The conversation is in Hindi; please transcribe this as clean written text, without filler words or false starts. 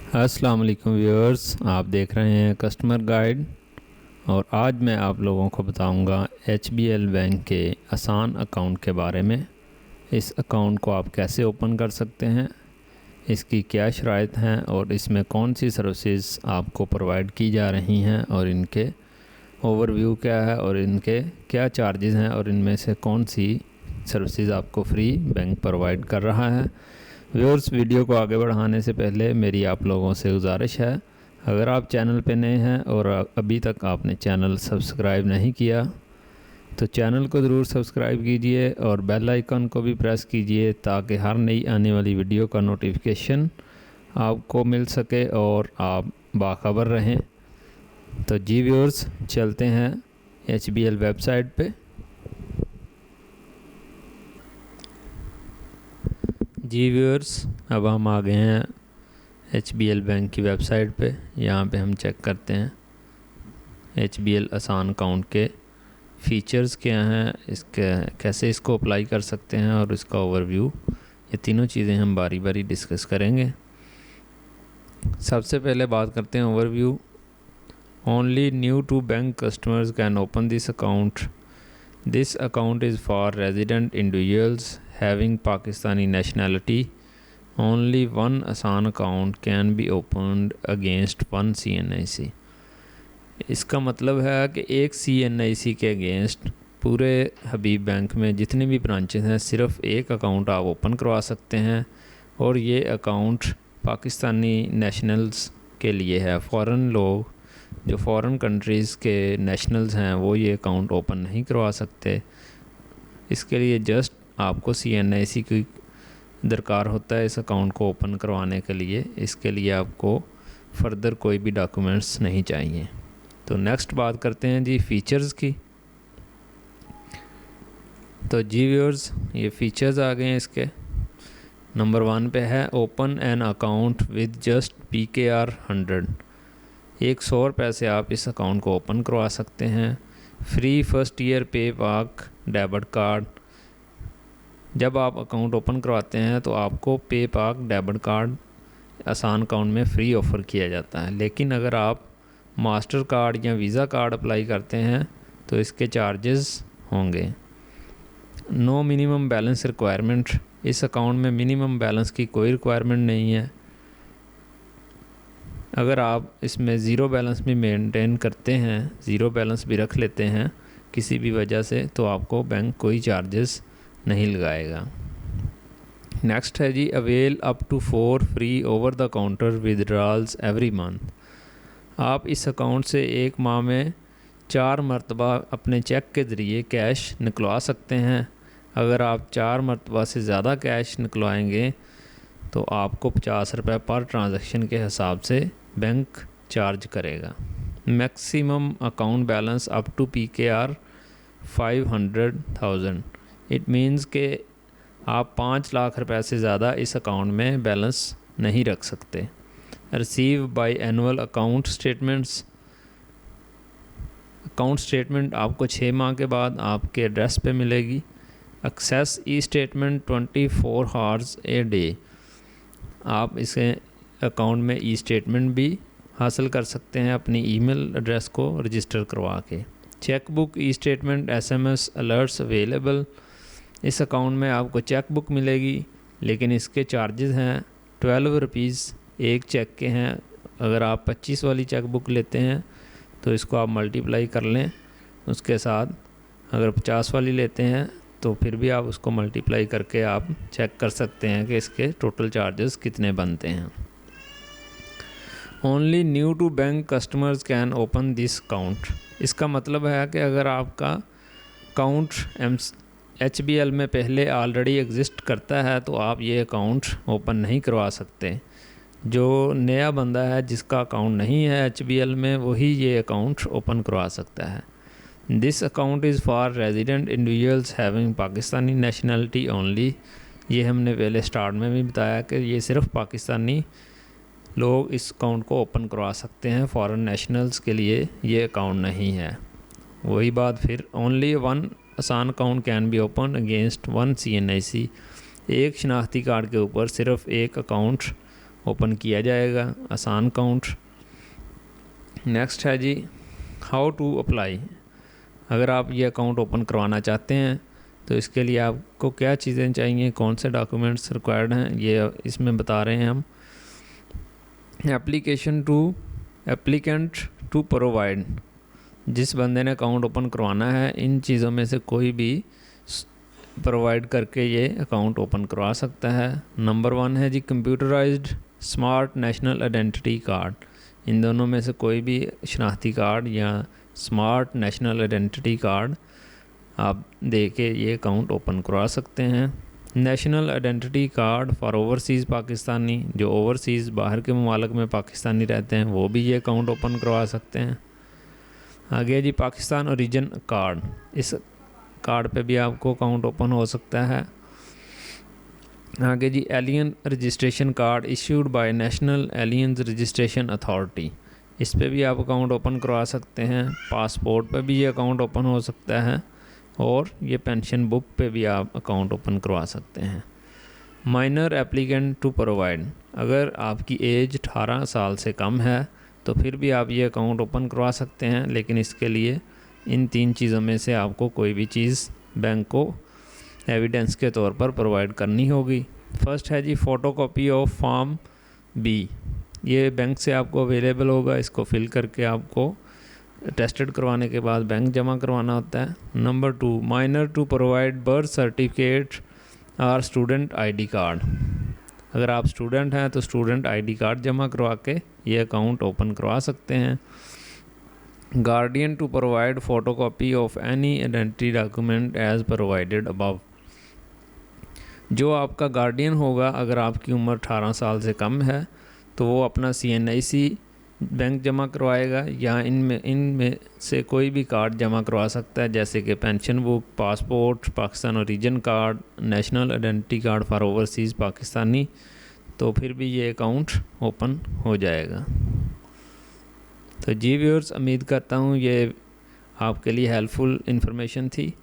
अस्सलाम वालेकुम व्यूअर्स, आप देख रहे हैं कस्टमर गाइड। और आज मैं आप लोगों को बताऊंगा HBL बैंक के आसान अकाउंट के बारे में। इस अकाउंट को आप कैसे ओपन कर सकते हैं, इसकी क्या शराइत हैं और इसमें कौन सी सर्विसेज आपको प्रोवाइड की जा रही हैं और इनके ओवरव्यू क्या है और इनके क्या चार्जेस हैं और इनमें से कौन सी सर्विसेज आपको फ्री बैंक प्रोवाइड कर रहा है। व्यूअर्स, वीडियो को आगे बढ़ाने से पहले मेरी आप लोगों से गुजारिश है, अगर आप चैनल पे नए हैं और अभी तक आपने चैनल सब्सक्राइब नहीं किया तो चैनल को ज़रूर सब्सक्राइब कीजिए और बेल आइकन को भी प्रेस कीजिए ताकि हर नई आने वाली वीडियो का नोटिफिकेशन आपको मिल सके और आप बाखबर रहें। तो जी व्यूअर्स, चलते हैं HBL वेबसाइट पे। जी व्यूअर्स, अब हम आ गए हैं HBL बैंक की वेबसाइट पे। यहाँ पे हम चेक करते हैं HBL आसान अकाउंट के फ़ीचर्स क्या हैं, इसके कैसे इसको अप्लाई कर सकते हैं और इसका ओवरव्यू, ये तीनों चीज़ें हम बारी बारी डिस्कस करेंगे। सबसे पहले बात करते हैं overview. Only new to bank customers can open this account. This account is for resident individuals having Pakistani nationality. Only one आसान account can be opened against one CNIC. इसका मतलब है कि एक CNIC के अगेंस्ट पूरे हबीब बैंक में जितने भी ब्रांचेस हैं सिर्फ एक अकाउंट आप ओपन करवा सकते हैं और ये अकाउंट पाकिस्तानी नेशनल्स के लिए है। फ़ॉरेन लोग जो फ़ॉरेन कंट्रीज़ के नेशनल्स हैं वो ये अकाउंट ओपन नहीं करवा सकते। इसके लिए जस्ट आपको CNIC की दरकार होता है इस अकाउंट को ओपन करवाने के लिए। इसके लिए आपको फ़र्दर कोई भी डॉक्यूमेंट्स नहीं चाहिए। तो नेक्स्ट बात करते हैं जी फ़ीचर्स की। तो जी व्यूअर्स, ये फ़ीचर्स आ गए हैं इसके। नंबर 1 पे है open an account with just PKR 100। 100 रुपये से आप इस अकाउंट को ओपन करवा सकते हैं। फ्री फर्स्ट ईयर पे पाक डेबिट कार्ड। जब आप अकाउंट ओपन करवाते हैं तो आपको पे पाक डेबिट कार्ड आसान अकाउंट में फ्री ऑफ़र किया जाता है, लेकिन अगर आप मास्टर कार्ड या वीज़ा कार्ड अप्लाई करते हैं तो इसके चार्जेस होंगे। No minimum balance requirement. इस अकाउंट में मिनिमम बैलेंस की कोई रिक्वायरमेंट नहीं है। अगर आप इसमें ज़ीरो बैलेंस भी मेंटेन करते हैं, ज़ीरो बैलेंस भी रख लेते हैं किसी भी वजह से, तो आपको बैंक कोई चार्जेस नहीं लगाएगा। नेक्स्ट है जी avail up to 4 free over the counter withdrawals every month. आप इस अकाउंट से एक माह में 4 मरतबा अपने चेक के ज़रिए कैश निकलवा सकते हैं। अगर आप 4 मरतबा से ज़्यादा कैश निकलवाएंगे तो आपको 50 रुपये पर ट्रांजैक्शन के हिसाब से बैंक चार्ज करेगा। Maximum account balance up to PKR 500,000। It means के आप 5 लाख रुपए से ज़्यादा इस अकाउंट में बैलेंस नहीं रख सकते। Receive biannual account statements. Account statement आपको 6 माह के बाद आपके एड्रेस पे मिलेगी। Access e statement 24 hours a day. आप इसे अकाउंट में ई स्टेटमेंट भी हासिल कर सकते हैं अपनी ईमेल एड्रेस को रजिस्टर करवा के। Cheque book e statement SMS alerts available. इस अकाउंट में आपको चेक बुक मिलेगी, लेकिन इसके चार्जेस हैं 12 रुपीज़ एक चेक के हैं। अगर आप 25 वाली चेक बुक लेते हैं तो इसको आप मल्टीप्लाई कर लें उसके साथ। अगर 50 वाली लेते हैं तो फिर भी आप उसको मल्टीप्लाई करके आप चेक कर सकते हैं कि इसके टोटल चार्जेस कितने बनते हैं। Only new to bank customers can open this account. इसका मतलब है कि अगर आपका अकाउंट HBL में पहले ऑलरेडी एग्जिस्ट करता है तो आप ये अकाउंट ओपन नहीं करवा सकते। जो नया बंदा है जिसका अकाउंट नहीं है HBL में, वही ये अकाउंट ओपन करवा सकता है। This account is for resident individuals having Pakistani nationality only. ये हमने पहले स्टार्ट में भी बताया कि ये सिर्फ पाकिस्तानी लोग इस अकाउंट को ओपन करवा सकते हैं, फॉरेन नेशनल्स के लिए ये अकाउंट नहीं है। वही बात फिर, ओनली वन आसान account can be open against one CNIC। एक शनाख्ती कार्ड के ऊपर सिर्फ एक अकाउंट ओपन किया जाएगा, आसान अकाउंट। नेक्स्ट है जी हाउ टू अप्लाई। अगर आप ये अकाउंट ओपन करवाना चाहते हैं तो इसके लिए आपको क्या चीज़ें चाहिए, कौन से डॉक्यूमेंट्स रिक्वायर्ड हैं, ये इसमें बता रहे हैं हम। एप्लीकेंट टू प्रोवाइड, जिस बंदे ने अकाउंट ओपन करवाना है इन चीज़ों में से कोई भी प्रोवाइड करके ये अकाउंट ओपन करवा सकता है। नंबर 1 है जी computerised smart national identity card. इन दोनों में से कोई भी शनाख्ती कार्ड या स्मार्ट नेशनल आइडेंटिटी कार्ड आप दे के ये अकाउंट ओपन करवा सकते हैं। National identity card for overseas Pakistani, जो ओवरसीज़ बाहर के ममालिक में पाकिस्तानी रहते हैं वो भी ये अकाउंट ओपन करवा सकते हैं। आगे जी पाकिस्तान ओरिजिन कार्ड, इस कार्ड पे भी आपको अकाउंट ओपन हो सकता है। आगे जी alien registration card issued by national aliens registration authority, इस पे भी आप अकाउंट ओपन करवा सकते हैं। पासपोर्ट पे भी ये अकाउंट ओपन हो सकता है और ये पेंशन बुक पे भी आप अकाउंट ओपन करवा सकते हैं। माइनर एप्लीकेंट टू प्रोवाइड, अगर आपकी एज 18 साल से कम है तो फिर भी आप ये अकाउंट ओपन करवा सकते हैं, लेकिन इसके लिए इन 3 चीज़ों में से आपको कोई भी चीज़ बैंक को एविडेंस के तौर पर प्रोवाइड करनी होगी। फर्स्ट है जी फ़ोटोकॉपी ऑफ फॉर्म बी, ये बैंक से आपको अवेलेबल होगा, इसको फिल करके आपको टेस्टेड करवाने के बाद बैंक जमा करवाना होता है। Number 2 minor to provide birth certificate और स्टूडेंट आईडी कार्ड, अगर आप स्टूडेंट हैं तो स्टूडेंट आईडी कार्ड जमा करवा के ये अकाउंट ओपन करवा सकते हैं। Guardian to provide photocopy of any identity document as provided above, जो आपका गार्डियन होगा अगर आपकी उम्र 18 साल से कम है तो वो अपना CNIC बैंक जमा करवाएगा या इनमें से कोई भी कार्ड जमा करवा सकता है, जैसे कि pension book, passport, Pakistan origin card, national identity card for overseas Pakistani, तो फिर भी ये अकाउंट ओपन हो जाएगा। तो जी व्यूअर्स, उम्मीद करता हूँ ये आपके लिए हेल्पफुल इन्फॉर्मेशन थी।